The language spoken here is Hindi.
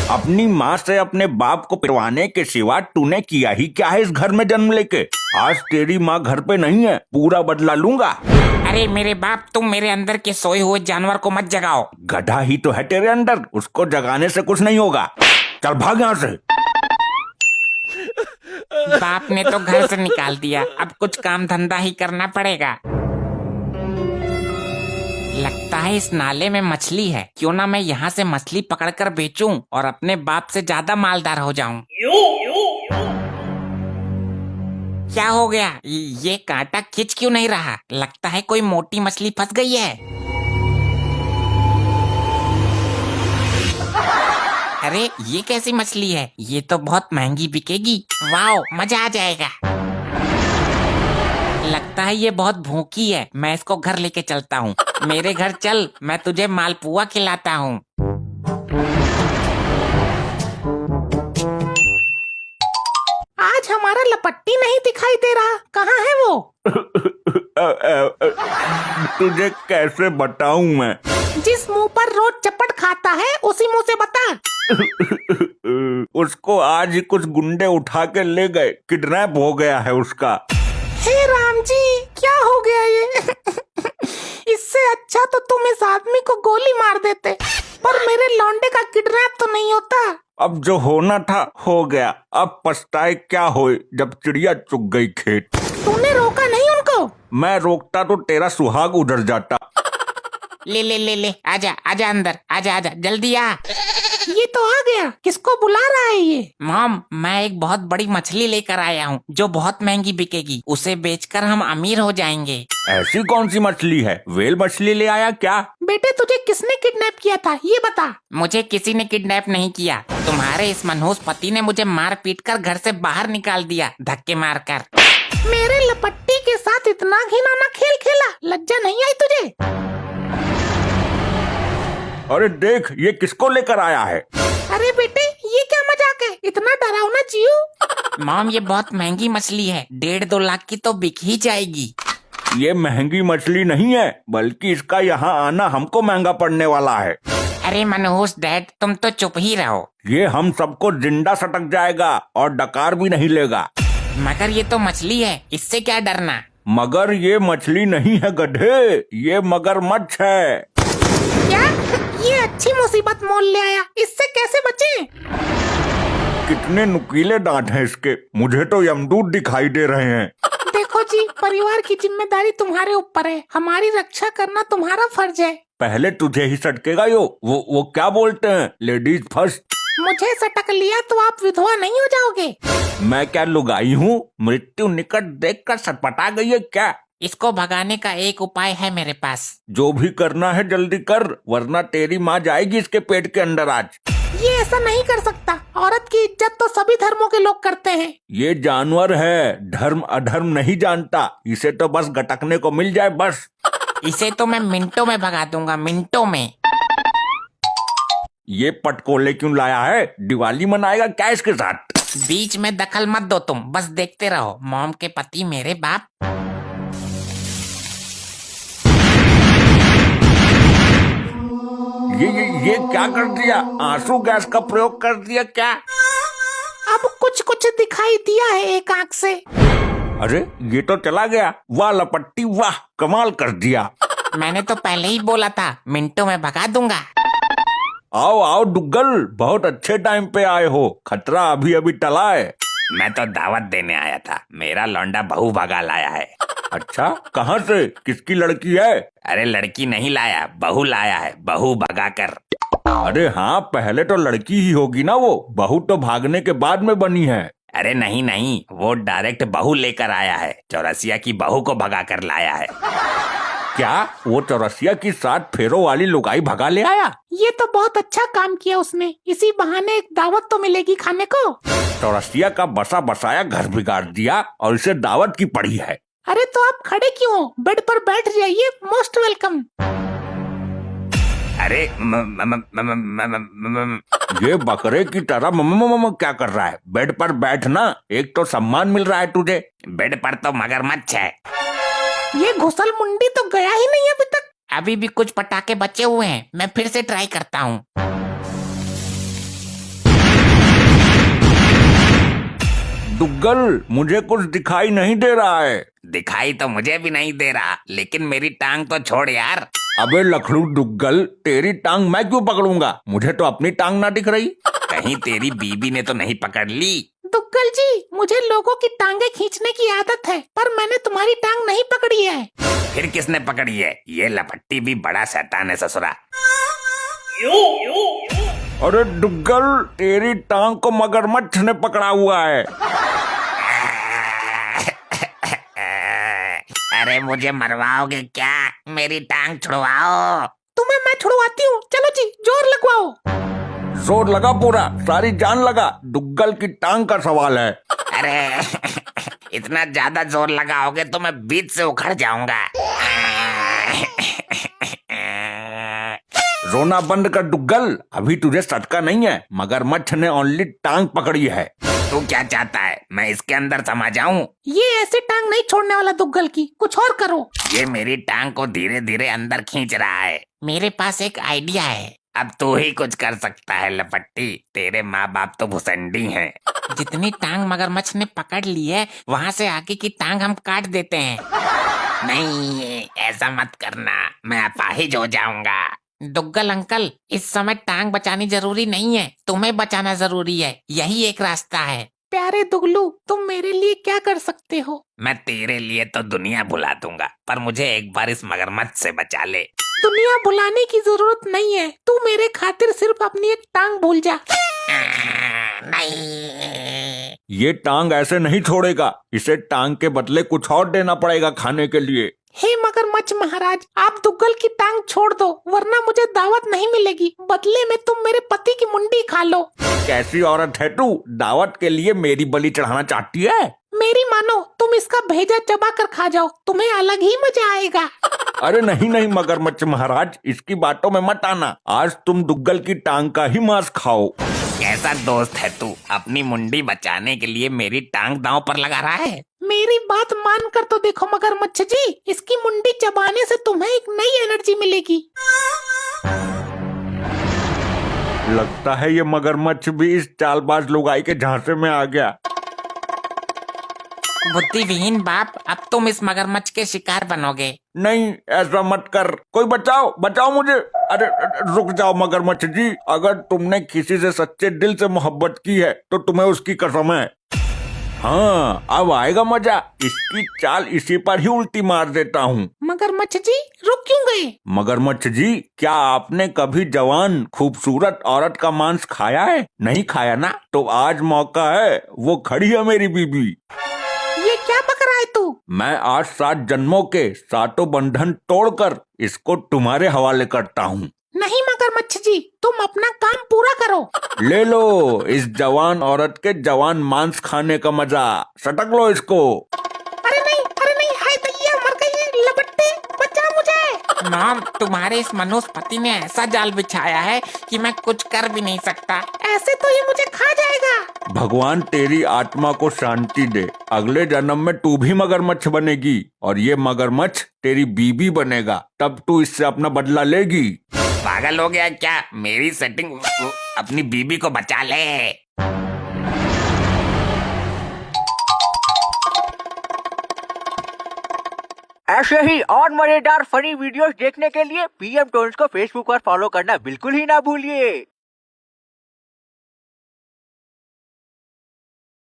अपनी माँ से अपने बाप को पिटवाने के सिवा तूने किया ही क्या है इस घर में जन्म लेके। आज तेरी माँ घर पे नहीं है, पूरा बदला लूंगा। अरे मेरे बाप, तुम मेरे अंदर के सोए हुए जानवर को मत जगाओ। गधा ही तो है तेरे अंदर, उसको जगाने से कुछ नहीं होगा। चल भाग यहाँ से। बाप ने तो घर से निकाल दिया, अब कुछ काम धंधा ही करना पड़ेगा। लगता है इस नाले में मछली है, क्यों ना मैं यहाँ से मछली पकड़कर बेचूं और अपने बाप से ज्यादा मालदार हो जाऊं। क्या हो गया? ये कांटा खिंच क्यों नहीं रहा? लगता है कोई मोटी मछली फंस गई है। अरे ये कैसी मछली है? ये तो बहुत महंगी बिकेगी। वाओ, मजा आ जाएगा। लगता है ये बहुत भूखी है, मैं इसको घर लेके चलता हूँ। मेरे घर चल, मैं तुझे मालपुआ खिलाता हूँ। आज हमारा लपट्टी नहीं दिखाई दे रहा, कहाँ है वो? तुझे कैसे बताऊं मैं? जिस मुंह पर रोज चपट खाता है उसी मुंह से बता। उसको आज ही कुछ गुंडे उठा के ले गए, किडनैप हो गया है उसका। हे राम जी, क्या हो गया ये? इससे अच्छा तो तुम इस आदमी को गोली मार देते, पर मेरे लौंडे का किडनैप तो नहीं होता। अब जो होना था हो गया, अब पछताए क्या होए जब चिड़िया चुग गई खेत। तूने रोका नहीं उनको? मैं रोकता तो तेरा सुहाग उधर जाता। ले ले ले ले, आजा आजा अंदर, आजा आजा जल्दी आ। ये तो आ गया, किसको बुला रहा है ये? मॉम, मैं एक बहुत बड़ी मछली लेकर आया हूँ जो बहुत महंगी बिकेगी, उसे बेचकर हम अमीर हो जाएंगे। ऐसी कौन सी मछली है? व्हेल मछली ले आया क्या? बेटे, तुझे किसने किडनैप किया था ये बता। मुझे किसी ने किडनैप नहीं किया, तुम्हारे इस मनहूस पति ने मुझे मार पीट कर घर से बाहर निकाल दिया, धक्के मार कर। मेरे लपट्टी के साथ इतना घिनौना खेल खेला, लज्जा नहीं आई तुझे? अरे देख, ये किसको लेकर आया है? अरे बेटे, ये क्या मजाक है? इतना डरावना जीव। मॉम, ये बहुत महंगी मछली है, 1.5-2 लाख की तो बिक ही जाएगी। ये महंगी मछली नहीं है, बल्कि इसका यहाँ आना हमको महंगा पड़ने वाला है। अरे मनहूस डैड, तुम तो चुप ही रहो। ये हम सबको जिंदा सटक जाएगा और डकार भी नहीं लेगा। मगर ये तो मछली है, इससे क्या डरना? मगर ये मछली नहीं है गधे, ये मगरमच्छ है। क्या? ये अच्छी मुसीबत मोल ले आया, इससे कैसे बचें? कितने नुकीले दांत हैं इसके, मुझे तो यमदूत दिखाई दे रहे हैं। देखो जी, परिवार की जिम्मेदारी तुम्हारे ऊपर है, हमारी रक्षा करना तुम्हारा फर्ज है। पहले तुझे ही सटकेगा यो, वो क्या बोलते हैं, लेडीज फर्स्ट। मुझे सटक लिया तो आप विधवा नहीं हो जाओगे? मैं क्या लुगाई हूँ? मृत्यु निकट देखकर सटपटा गई है क्या? इसको भगाने का एक उपाय है मेरे पास। जो भी करना है जल्दी कर, वरना तेरी माँ जाएगी इसके पेट के अंदर आज। ये ऐसा नहीं कर सकता, औरत की इज्जत तो सभी धर्मों के लोग करते हैं। ये जानवर है, धर्म अधर्म नहीं जानता, इसे तो बस गटकने को मिल जाए बस। इसे तो मैं मिनटों में भगा दूंगा, मिनटों में। ये पटकोले क्यों लाया है? दिवाली मनाएगा क्या इसके साथ? बीच में दखल मत दो तुम, बस देखते रहो। मॉम के पति मेरे बाप। ये क्या कर दिया? आंसू गैस का प्रयोग कर दिया क्या? अब कुछ कुछ दिखाई दिया है एक आंख से। अरे ये तो चला गया। वाह लपट्टी वाह, कमाल कर दिया। मैंने तो पहले ही बोला था, मिनटों में भगा दूंगा। आओ आओ डुग्गल, बहुत अच्छे टाइम पे आए हो, खतरा अभी अभी टला है। मैं तो दावत देने आया था, मेरा लौंडा बहू भगा लाया है। अच्छा, कहाँ से? किसकी लड़की है? अरे लड़की नहीं लाया, बहू लाया है, बहू भगा कर। अरे हाँ, पहले तो लड़की ही होगी ना वो, बहू तो भागने के बाद में बनी है। अरे नहीं नहीं, वो डायरेक्ट बहू लेकर आया है, चौरसिया की बहू को भगा कर लाया है। क्या वो चौरसिया की 7 फेरों वाली लुगाई भगा ले आया? ये तो बहुत अच्छा काम किया उसने, इसी बहाने एक दावत तो मिलेगी खाने को। चौरसिया का बसा बसाया घर बिगाड़ दिया और इसे दावत की पड़ी है। अरे तो आप खड़े क्यों हो? बेड पर बैठ जाइए, मोस्ट वेलकम। अरे ये बकरे की तरह मम क्या कर रहा है? बेड पर बैठना, एक तो सम्मान मिल रहा है तुझे। बेड पर तो मगरमच्छ है। ये घुसल मुंडी तो गया ही नहीं अभी तक। अभी भी कुछ पटाखे बचे हुए हैं, मैं फिर से ट्राई करता हूँ। डुग्गल, मुझे कुछ दिखाई नहीं दे रहा है। दिखाई तो मुझे भी नहीं दे रहा, लेकिन मेरी टांग तो छोड़ यार। अबे लखड़ू डुग्गल, तेरी टांग मैं क्यों पकड़ूंगा? मुझे तो अपनी टांग ना दिख रही। कहीं तेरी बीबी ने तो नहीं पकड़ ली? दुग्गल जी, मुझे लोगों की टांगे खींचने की आदत है, पर मैंने तुम्हारी टांग नहीं पकड़ी है। फिर किसने पकड़ी है? ये लपट्टी भी बड़ा शैतान है ससुरा। अरे डुग्गल, तेरी टांग को मगरमच्छ ने पकड़ा हुआ है। अरे मुझे मरवाओगे क्या? मेरी टांग छुड़वाओ। तुम्हें मैं छुड़वाती हूँ, चलो जी जोर लगवाओ। जोर लगा, पूरा सारी जान लगा। डुग्गल की टांग का सवाल है। अरे इतना ज्यादा जोर लगाओगे तो मैं बीच से उखड़ जाऊंगा। रोना बंद कर डुग्गल, अभी तुझे सटका नहीं है। मगरमच्छ ने ओनली टांग पकड़ी है। तू क्या चाहता है, मैं इसके अंदर समा जाऊं? ये ऐसे टांग नहीं छोड़ने वाला दुग्गल की, कुछ और करो। ये मेरी टांग को धीरे धीरे अंदर खींच रहा है। मेरे पास एक आइडिया है। अब तू ही कुछ कर सकता है लपट्टी, तेरे माँ बाप तो भुसंडी हैं। जितनी टांग मगरमच्छ ने पकड़ ली है, वहाँ से आगे की टांग हम काट देते हैं। नहीं, ऐसा मत करना, मैं अपाहिज हो जाऊंगा। दुग्गल अंकल, इस समय टांग बचानी जरूरी नहीं है, तुम्हें बचाना जरूरी है। यही एक रास्ता है। प्यारे दुगलू, तुम मेरे लिए क्या कर सकते हो? मैं तेरे लिए तो दुनिया भुला दूंगा, पर मुझे एक बार इस मगरमच्छ से बचा ले। दुनिया बुलाने की जरूरत नहीं है, तू मेरे खातिर सिर्फ अपनी एक टांग भूल जा। नहीं, ये टांग ऐसे नहीं छोड़ेगा। इसे टांग के बदले कुछ और देना पड़ेगा खाने के लिए। हे मगरमच्छ महाराज, आप दुग्गल की टांग छोड़ दो, वरना मुझे दावत नहीं मिलेगी। बदले में तुम मेरे पति की मुंडी खा लो। कैसी औरत है तू, दावत के लिए मेरी बलि चढ़ाना चाहती है? मेरी मानो, तुम इसका भेजा चबा कर खा जाओ, तुम्हें अलग ही मजा आएगा। अरे नहीं नहीं मगरमच्छ महाराज, इसकी बातों में मत आना। आज तुम डुग्गल की टांग का ही मांस खाओ। कैसा दोस्त है तू, अपनी मुंडी बचाने के लिए मेरी टांग दांव पर लगा रहा है। मेरी बात मान कर तो देखो मगरमच्छ जी, इसकी मुंडी चबाने से तुम्हें एक नई एनर्जी मिलेगी। लगता है ये मगरमच्छ भी इस चालबाज लुगाई के झांसे में आ गया। बुद्धिविहीन बाप, अब तुम इस मगरमच्छ के शिकार बनोगे। नहीं, ऐसा मत कर। कोई बचाओ, बचाओ मुझे। अरे रुक जाओ मगरमच्छ जी, अगर तुमने किसी से सच्चे दिल से मोहब्बत की है तो तुम्हें उसकी कसम है। हाँ, अब आएगा मजा। इसकी चाल इसी पर ही उल्टी मार देता हूँ। मगरमच्छ जी रुक क्यों गए? मगरमच्छ जी, क्या आपने कभी जवान खूबसूरत औरत का मांस खाया है? नहीं खाया ना? तो आज मौका है, वो खड़ी है मेरी बीबी। ये क्या बक रहा है तू? मैं आज 7 जन्मों के सातों बंधन तोड़कर इसको तुम्हारे हवाले करता हूँ। नहीं मगरमच्छ जी, तुम अपना काम पूरा करो। ले लो इस जवान औरत के जवान मांस खाने का मजा। सटक लो इसको। अरे नहीं, हाय दैया, मर गई लपट्टी, बचा मुझे। मॉम, तुम्हारे इस मनुष्य पति ने ऐसा जाल बिछाया है कि मैं कुछ कर भी नहीं सकता। ऐसे तो ये मुझे खा जाएगा। भगवान तेरी आत्मा को शांति दे। अगले जन्म में तू भी मगरमच्छ बनेगी और ये मगरमच्छ तेरी बीबी बनेगा। तब तू इससे अपना बदला लेगी। पागल हो गया क्या? मेरी सेटिंग, अपनी बीबी को बचा ले। ऐसे ही और मजेदार फनी वीडियोस देखने के लिए पीएम टोन्स को फेसबुक पर फॉलो करना बिल्कुल ही ना भूलिए।